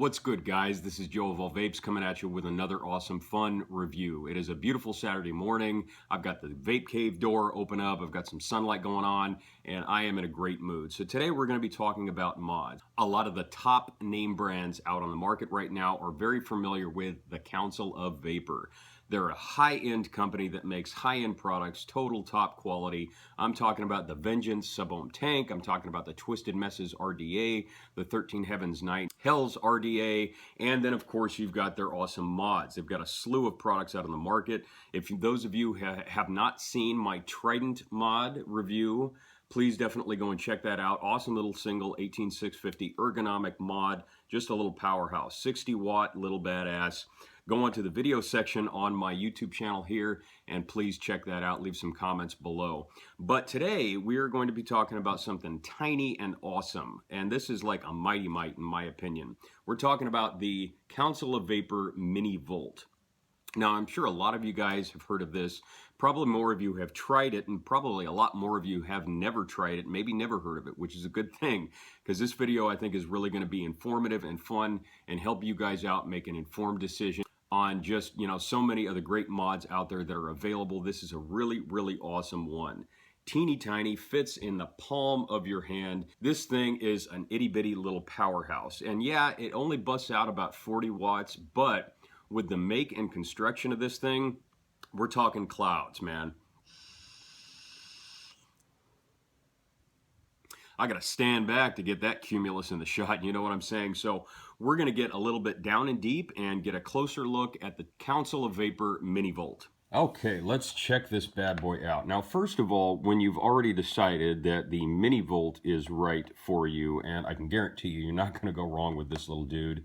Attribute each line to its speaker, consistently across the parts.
Speaker 1: What's good, guys? This is Joe of All Vapes coming at you with another awesome, fun review. It is a beautiful Saturday morning. I've got the vape cave door open up. I've got some sunlight going on, and I am in a great mood. So today we're going to be talking about mods. A lot of the top name brands out on the market right now are very familiar with the Council of Vapor. They're a high-end company that makes high-end products, total top quality. I'm talking about the Vengeance Sub-Ohm Tank. I'm talking about the Twisted Messes RDA, the 13 Heavens Night Hells RDA, and then of course you've got their awesome mods. They've got a slew of products out on the market. If those of you have not seen my Trident mod review, please definitely go and check that out. Awesome little single 18650 ergonomic mod, just a little powerhouse, 60 watt little badass. Go on to the video section on my YouTube channel here and please check that out. Leave some comments below. But today we are going to be talking about something tiny and awesome, and this is like a Mighty Mite in my opinion. We're talking about the Council of Vapor Mini Volt. Now, I'm sure a lot of you guys have heard of this. Probably more of you have tried it, and probably a lot more of you have never tried it, maybe never heard of it, which is a good thing, because this video I think is really going to be informative and fun and help you guys out make an informed decision on just, so many of the great mods out there that are available. This is a really, really awesome one. Teeny tiny, fits in the palm of your hand. This thing is an itty bitty little powerhouse. And yeah, it only busts out about 40 watts, but with the make and construction of this thing, we're talking clouds, man. I gotta stand back to get that cumulus in the shot, you know what I'm saying? So we're gonna get a little bit down and deep and get a closer look at the Council of Vapor Mini Volt. Okay, let's check this bad boy out. Now, first of all, when you've already decided that the Mini Volt is right for you, and I can guarantee you, you're not gonna go wrong with this little dude.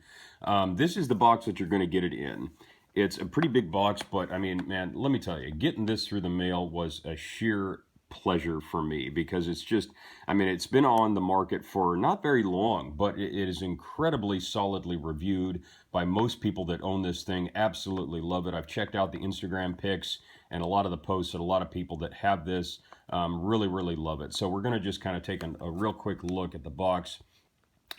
Speaker 1: This is the box that you're gonna get it in. It's a pretty big box, but I mean, man, let me tell you, getting this through the mail was a sheer pleasure for me, because it's just, I mean, it's been on the market for not very long, but it is incredibly solidly reviewed by most people that own this thing. Absolutely love it. I've checked out the Instagram pics and a lot of the posts of a lot of people that have this. Really, really love it. So we're going to just kind of take a real quick look at the box.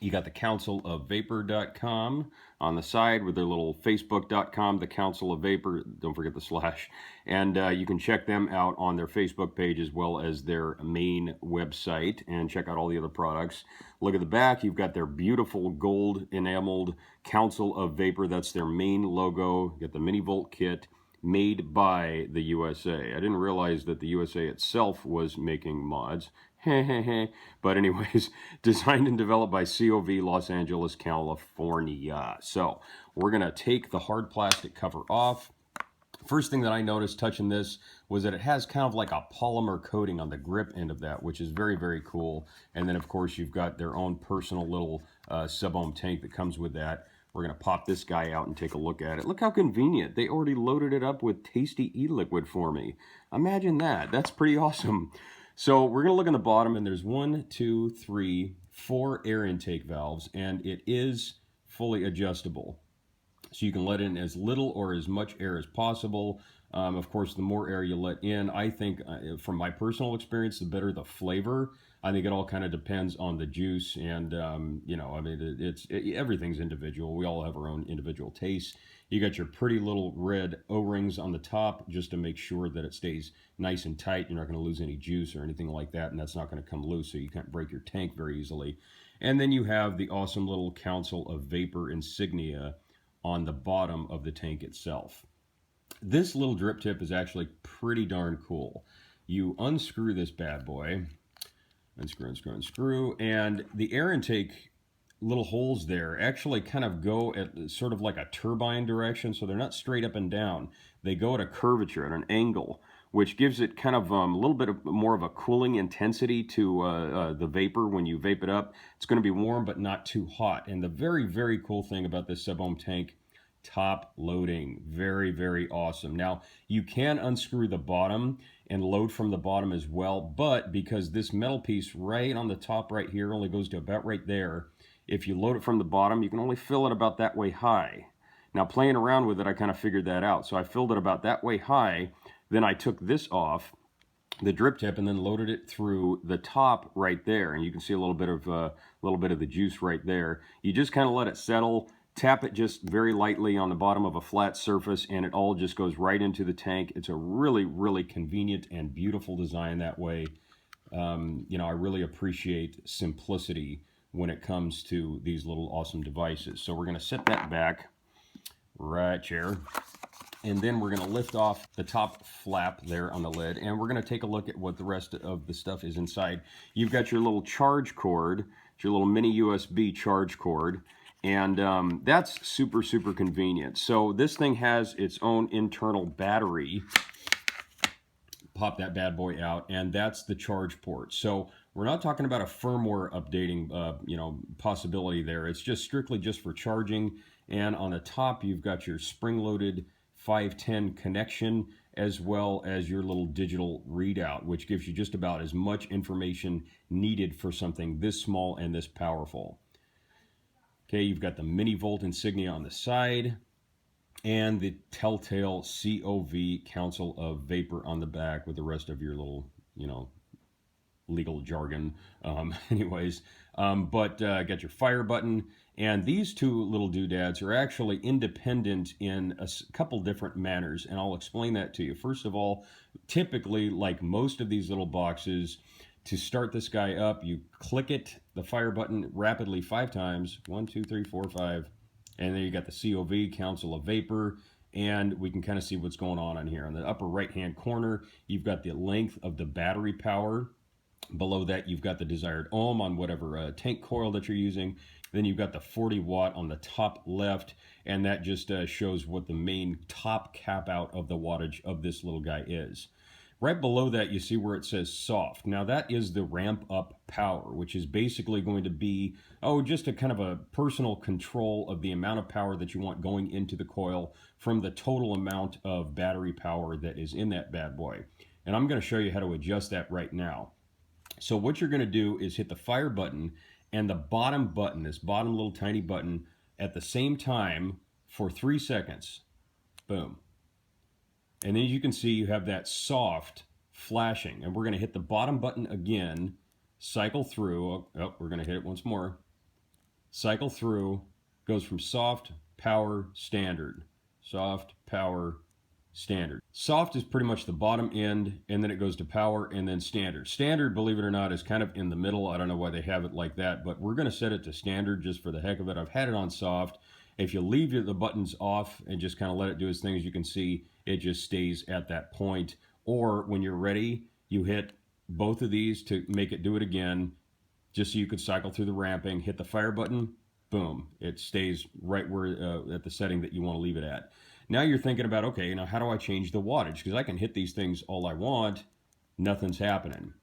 Speaker 1: You got the councilofvapor.com on the side with their little facebook.com, the Council of Vapor, don't forget the slash. And you can check them out on their Facebook page as well as their main website and check out all the other products. Look at the back, you've got their beautiful gold enameled Council of Vapor. That's their main logo. You got the Mini Volt kit made by the USA. I didn't realize that the USA itself was making mods. But anyways, designed and developed by COV Los Angeles, California. So we're going to take the hard plastic cover off. First thing that I noticed touching this was that it has kind of like a polymer coating on the grip end of that, which is very, very cool. And then, of course, you've got their own personal little sub-ohm tank that comes with that. We're going to pop this guy out and take a look at it. Look how convenient. They already loaded it up with tasty e-liquid for me. Imagine that. That's pretty awesome. So we're going to look in the bottom, and there's 1, 2, 3, 4 air intake valves, and it is fully adjustable. So you can let in as little or as much air as possible. Of course, the more air you let in, I think, from my personal experience, the better the flavor. I think it all kind of depends on the juice, and I mean, everything's individual. We all have our own individual tastes. You got your pretty little red O-rings on the top just to make sure that it stays nice and tight. You're not going to lose any juice or anything like that, and that's not going to come loose, so you can't break your tank very easily. And then you have the awesome little Council of Vapor insignia on the bottom of the tank itself. This little drip tip is actually pretty darn cool. You unscrew this bad boy, unscrew, and the air intake little holes there actually kind of go at sort of like a turbine direction, so they're not straight up and down. They go at a curvature, at an angle, which gives it kind of a little bit more of a cooling intensity to the vapor when you vape it up. It's going to be warm but not too hot. And the very, very cool thing about this sub-ohm tank, top loading. Very, very awesome. Now, you can unscrew the bottom and load from the bottom as well, but because this metal piece right on the top right here only goes to about right there, if you load it from the bottom, you can only fill it about that way high. Now, playing around with it, I kind of figured that out. So I filled it about that way high. Then I took this off, the drip tip, and then loaded it through the top right there. And you can see a little bit of the juice right there. You just kind of let it settle. Tap it just very lightly on the bottom of a flat surface, and it all just goes right into the tank. It's a really, really convenient and beautiful design that way. You know, I really appreciate simplicity when it comes to these little awesome devices. So we're going to set that back right here. And then we're going to lift off the top flap there on the lid, and we're going to take a look at what the rest of the stuff is inside. You've got your little charge cord, your little mini USB charge cord, and that's super, super convenient. So this thing has its own internal battery. Pop that bad boy out, and that's the charge port. So we're not talking about a firmware updating, you know, possibility there. It's just strictly just for charging. And on the top, you've got your spring-loaded 510 connection, as well as your little digital readout, which gives you just about as much information needed for something this small and this powerful. Okay, you've got the mini volt insignia on the side, and the telltale COV, Council of Vapor, on the back with the rest of your little, you know, legal jargon. Anyways, got your fire button, and these two little doodads are actually independent in a couple different manners, and I'll explain that to you. First of all, typically, like most of these little boxes, to start this guy up, you click it, the fire button, rapidly 5 times. 1, 2, 3, 4, 5. And then you got the COV, Council of Vapor, and we can kind of see what's going on here. On the upper right-hand corner, you've got the length of the battery power. Below that, you've got the desired ohm on whatever tank coil that you're using. Then you've got the 40 watt on the top left, and that just shows what the main top cap out of the wattage of this little guy is. Right below that, you see where it says soft. Now that is the ramp up power, which is basically going to be, just a kind of a personal control of the amount of power that you want going into the coil from the total amount of battery power that is in that bad boy. And I'm going to show you how to adjust that right now. So what you're going to do is hit the fire button and the bottom button, this bottom little tiny button, at the same time for 3 seconds. Boom. And then you can see you have that soft flashing. And we're going to hit the bottom button again, cycle through. We're going to hit it once more. Cycle through, goes from soft, power, standard. Soft, power, standard. Soft is pretty much the bottom end, and then it goes to power, and then standard. Standard, believe it or not, is kind of in the middle. I don't know why they have it like that, but we're going to set it to standard just for the heck of it. I've had it on soft. If you leave the buttons off and just kind of let it do its thing, as you can see, it just stays at that point. Or when you're ready, you hit both of these to make it do it again, just so you could cycle through the ramping. Hit the fire button, boom, it stays right where at the setting that you want to leave it at. Now you're thinking about, okay, now how do I change the wattage? Because I can hit these things all I want, nothing's happening.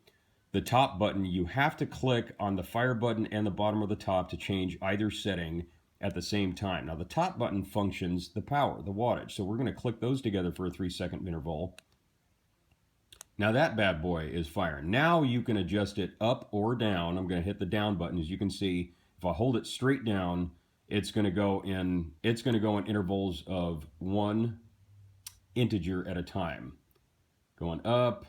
Speaker 1: The top button, you have to click on the fire button and the bottom of the top to change either setting at the same time. Now the top button functions the power, the wattage. So we're going to click those together for a 3-second interval. Now that bad boy is firing. Now you can adjust it up or down. I'm going to hit the down button. As you can see, if I hold it straight down, it's going to go in intervals of 1 integer at a time. Going up,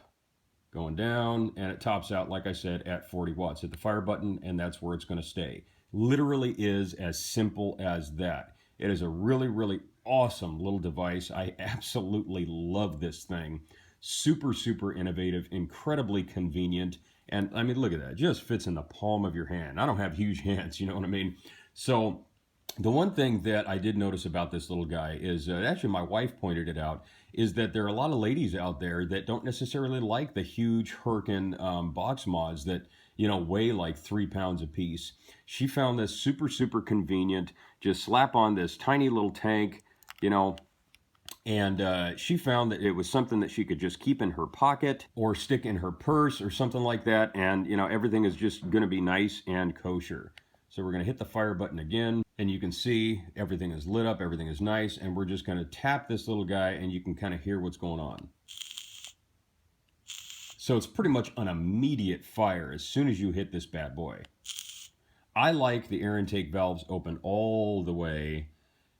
Speaker 1: going down, and it tops out, like I said, at 40 watts. Hit the fire button, and that's where it's going to stay. Literally is as simple as that. It is a really, really awesome little device. I absolutely love this thing. Super, super innovative, incredibly convenient. And I mean, look at that. It just fits in the palm of your hand. I don't have huge hands, you know what I mean? So the one thing that I did notice about this little guy is, actually my wife pointed it out, is that there are a lot of ladies out there that don't necessarily like the huge Herkin box mods that, you know, weigh like 3 pounds a piece. She found this super, super convenient. Just slap on this tiny little tank, you know, and she found that it was something that she could just keep in her pocket or stick in her purse or something like that. And, you know, everything is just going to be nice and kosher. So we're going to hit the fire button again, and you can see everything is lit up, everything is nice, and we're just going to tap this little guy, and you can kind of hear what's going on. So it's pretty much an immediate fire as soon as you hit this bad boy. I like the air intake valves open all the way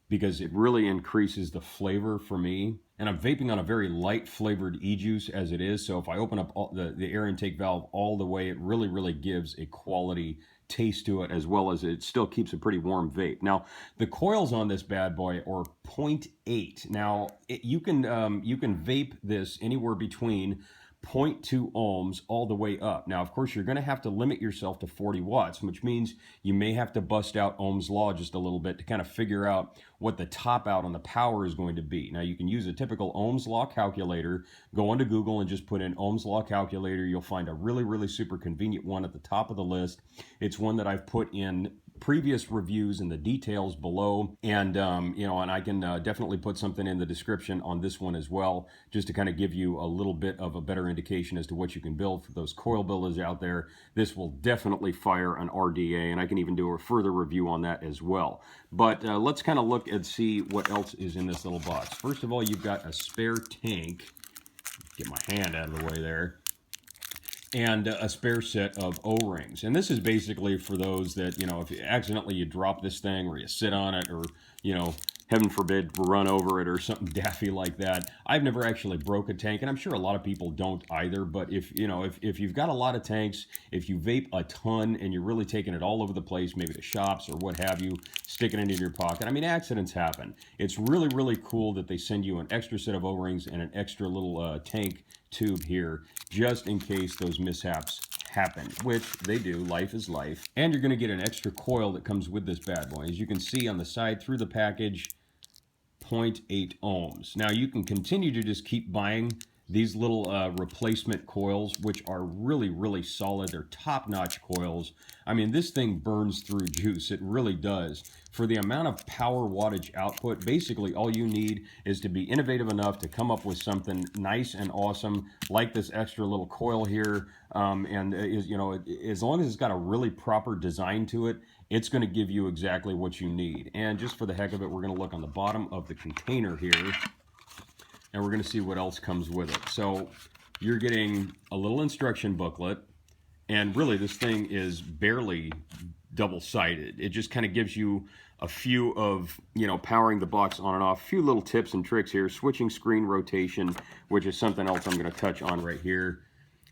Speaker 1: because it really increases the flavor for me. And I'm vaping on a very light flavored e-juice as it is, so if I open up the air intake valve all the way, it really, really gives a quality taste to it, as well as it still keeps a pretty warm vape. Now, the coils on this bad boy are 0.8. Now, you can vape this anywhere between 0.2 ohms all the way up. Now, of course, you're going to have to limit yourself to 40 watts, which means you may have to bust out Ohm's law just a little bit to kind of figure out what the top out on the power is going to be. Now, you can use a typical Ohm's law calculator. Go onto Google and just put in Ohm's law calculator. You'll find a really, really super convenient one at the top of the list. It's one that I've put in previous reviews in the details below, and and I can definitely put something in the description on this one as well, just to kind of give you a little bit of a better indication as to what you can build for those coil builders out there. This will definitely fire an RDA, and I can even do a further review on that as well. But let's kind of look and see what else is in this little box. First of all, you've got a spare tank. Get my hand out of the way there. And a spare set of O-rings. And this is basically for those that, if you accidentally you drop this thing or you sit on it or, heaven forbid, run over it or something daffy like that. I've never actually broke a tank, and I'm sure a lot of people don't either. But if you've got a lot of tanks, if you vape a ton and you're really taking it all over the place, maybe to shops or what have you, sticking it in your pocket, I mean, accidents happen. It's really, really cool that they send you an extra set of O-rings and an extra little tank tube here, just in case those mishaps happen, which they do. Life is life. And you're going to get an extra coil that comes with this bad boy. As you can see on the side through the package, 0.8 ohms. Now, you can continue to just keep buying these little replacement coils, which are really, really solid. They're top-notch coils. I mean, this thing burns through juice. It really does. For the amount of power wattage output, basically all you need is to be innovative enough to come up with something nice and awesome, like this extra little coil here. As long as it's got a really proper design to it, it's going to give you exactly what you need. And just for the heck of it, we're going to look on the bottom of the container here, and we're going to see what else comes with it. So you're getting a little instruction booklet, and really this thing is barely double-sided. It just kind of gives you a few of, powering the box on and off, a few little tips and tricks here. Switching screen rotation, which is something else I'm going to touch on right here.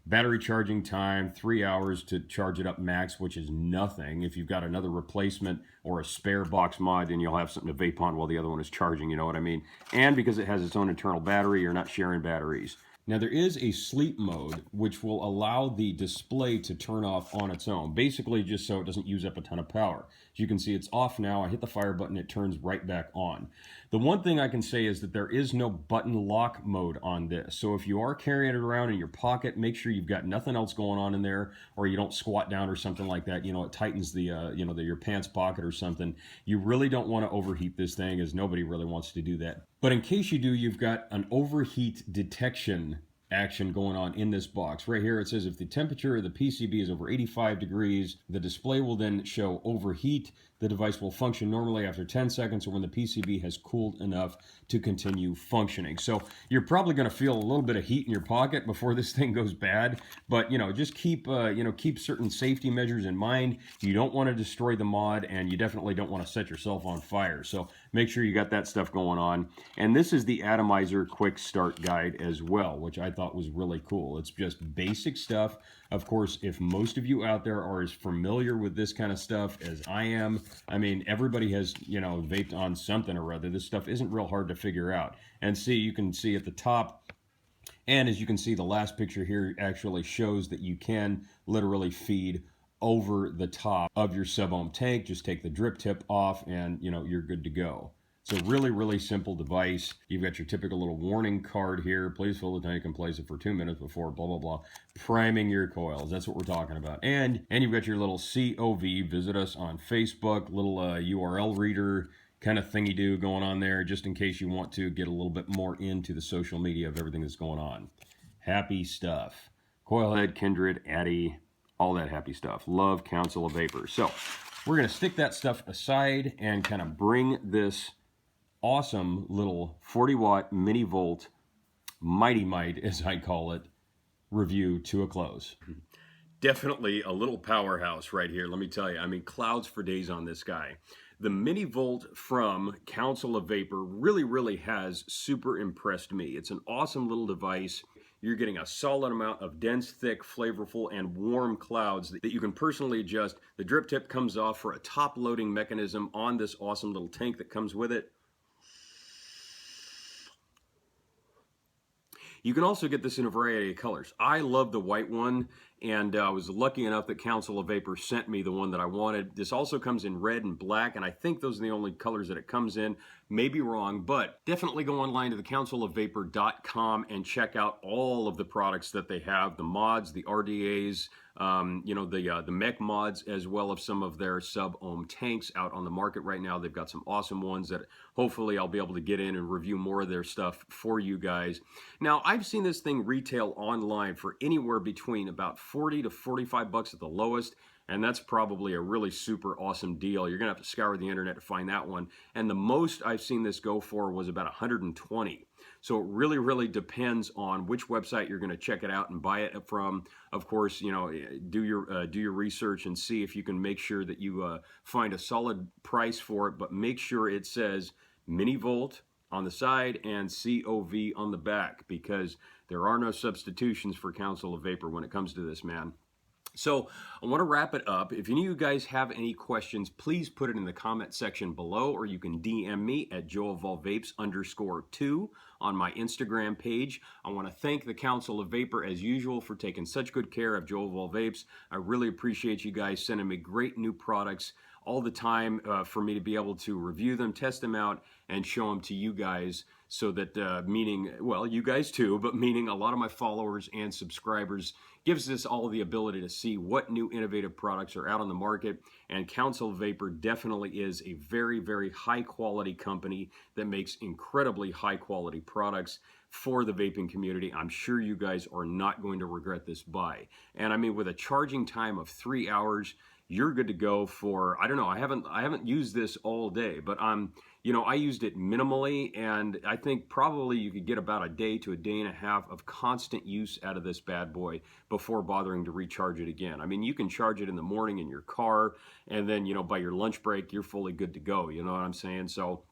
Speaker 1: Battery charging time, 3 hours to charge it up max, which is nothing. If you've got another replacement or a spare box mod, then you'll have something to vape on while the other one is charging, you know what I mean? And because it has its own internal battery, you're not sharing batteries. Now, there is a sleep mode, which will allow the display to turn off on its own, basically just so it doesn't use up a ton of power. As you can see, it's off now. I hit the fire button, it turns right back on. The one thing I can say is that there is no button lock mode on this. So if you are carrying it around in your pocket, make sure you've got nothing else going on in there, or you don't squat down or something like that. It tightens the, your pants pocket or something. You really don't want to overheat this thing, as nobody really wants to do that. But in case you do, you've got an overheat detection action going on in this box. Right here it says if the temperature of the PCB is over 85 degrees, the display will then show overheat. The device will function normally after 10 seconds or when the PCB has cooled enough to continue functioning. So you're probably going to feel a little bit of heat in your pocket before this thing goes bad, but just keep keep certain safety measures in mind. You don't want to destroy the mod, and you definitely don't want to set yourself on fire. So make sure you got that stuff going on. And this is the atomizer quick start guide as well, which I thought was really cool. It's just basic stuff. Of course, if most of you out there are as familiar with this kind of stuff as I am, I mean, everybody has, vaped on something or other. This stuff isn't real hard to figure out. And see, you can see at the top, and as you can see, the last picture here actually shows that you can literally feed over the top of your sub-ohm tank. Just take the drip tip off and, you're good to go. It's a really, really simple device. You've got your typical little warning card here. Please fill the tank and place it for 2 minutes before blah, blah, blah. Priming your coils. That's what we're talking about. And you've got your little COV. Visit us on Facebook. Little URL reader kind of thingy-do going on there, just in case you want to get a little bit more into the social media of everything that's going on. Happy stuff. Coilhead, Kindred, Addy, all that happy stuff. Love Council of Vapors. So we're going to stick that stuff aside and kind of bring this awesome little 40-watt mini volt Mighty Mite, as I call it, review to a close. Definitely a little powerhouse right here, let me tell you. I mean, clouds for days on this guy. The mini volt from Council of Vapor really, really has super impressed me. It's an awesome little device. you're getting a solid amount of dense, thick, flavorful, and warm clouds that you can personally adjust. The drip tip comes off for a top loading mechanism on this awesome little tank that comes with it. You can also get this in a variety of colors. I love the white one, and I was lucky enough that Council of Vapor sent me the one that I wanted. This also comes in red and black, and I think those are the only colors that it comes in. May be wrong, but definitely go online to the councilofvapor.com and check out all of the products that they have, the mods, the RDAs, the mech mods, as well as some of their sub-ohm tanks out on the market right now. They've got some awesome ones that hopefully I'll be able to get in and review more of their stuff for you guys. Now, I've seen this thing retail online for anywhere between about 40 to 45 bucks at the lowest, and that's probably a really super awesome deal. You're gonna have to scour the internet to find that one. And the most I've seen this go for was about 120. So it really, really depends on which website you're gonna check it out and buy it from. Of course, do your research and see if you can make sure that you find a solid price for it, but make sure it says mini volt on the side and COV on the back, because there are no substitutions for Council of Vapor when it comes to this, man. So I want to wrap it up. If any of you guys have any questions, please put it in the comment section below, or you can DM me at joelvolvapes_2 on my Instagram page. I want to thank the Council of Vapor as usual for taking such good care of Joel Volvapes. I really appreciate you guys sending me great new products all the time for me to be able to review them, test them out, and show them to you guys, so that meaning, well, you guys too, but meaning a lot of my followers and subscribers, gives us all the ability to see what new innovative products are out on the market. And Council of Vapor definitely is a very, very high quality company that makes incredibly high quality products for the vaping community. I'm sure you guys are not going to regret this buy. And I mean, with a charging time of 3 hours, you're good to go for, I don't know, I haven't used this all day, but I used it minimally, and I think probably you could get about a day to a day and a half of constant use out of this bad boy before bothering to recharge it again. I mean, you can charge it in the morning in your car, and then, by your lunch break, you're fully good to go. You know what I'm saying? So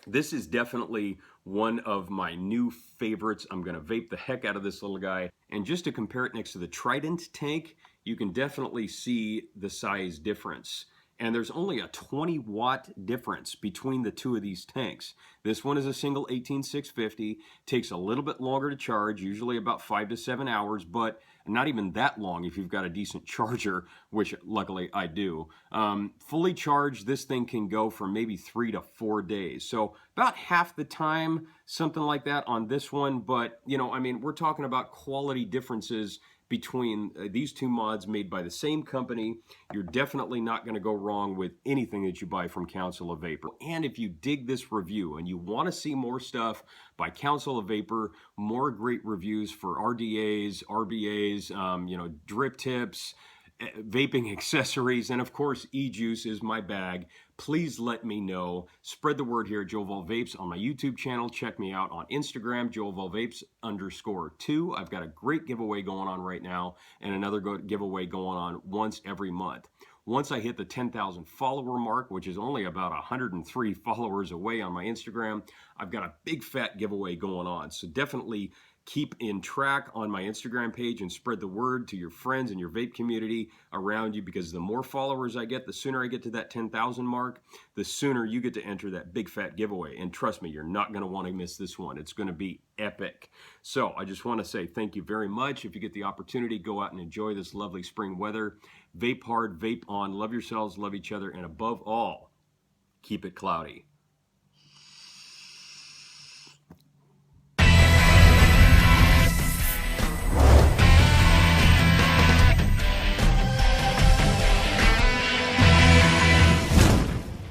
Speaker 1: this is definitely one of my new favorites. I'm going to vape the heck out of this little guy. And just to compare it next to the Trident tank, you can definitely see the size difference. And there's only a 20 watt difference between the two of these tanks. This one is a single 18650, takes a little bit longer to charge, usually about 5 to 7 hours, but not even that long if you've got a decent charger, which luckily I do. Fully charged, this thing can go for maybe 3 to 4 days. So about half the time, something like that on this one. But, we're talking about quality differences between these two mods made by the same company. You're definitely not going to go wrong with anything that you buy from Council of Vapor. And if you dig this review and you want to see more stuff by Council of Vapor, more great reviews for RDAs, RBAs, drip tips, vaping accessories, and of course e-juice is my bag, please let me know. Spread the word here at Joel Volvapes on my YouTube channel. Check me out on Instagram, joelvolvapes_2. I've got a great giveaway going on right now, and another giveaway going on once every month. Once I hit the 10,000 follower mark, which is only about 103 followers away on my Instagram, I've got a big fat giveaway going on. So definitely keep in track on my Instagram page and spread the word to your friends and your vape community around you, because the more followers I get, the sooner I get to that 10,000 mark, the sooner you get to enter that big fat giveaway. And trust me, you're not going to want to miss this one. It's going to be epic. So I just want to say thank you very much. If you get the opportunity, go out and enjoy this lovely spring weather. Vape hard, vape on, love yourselves, love each other, and above all, keep it cloudy.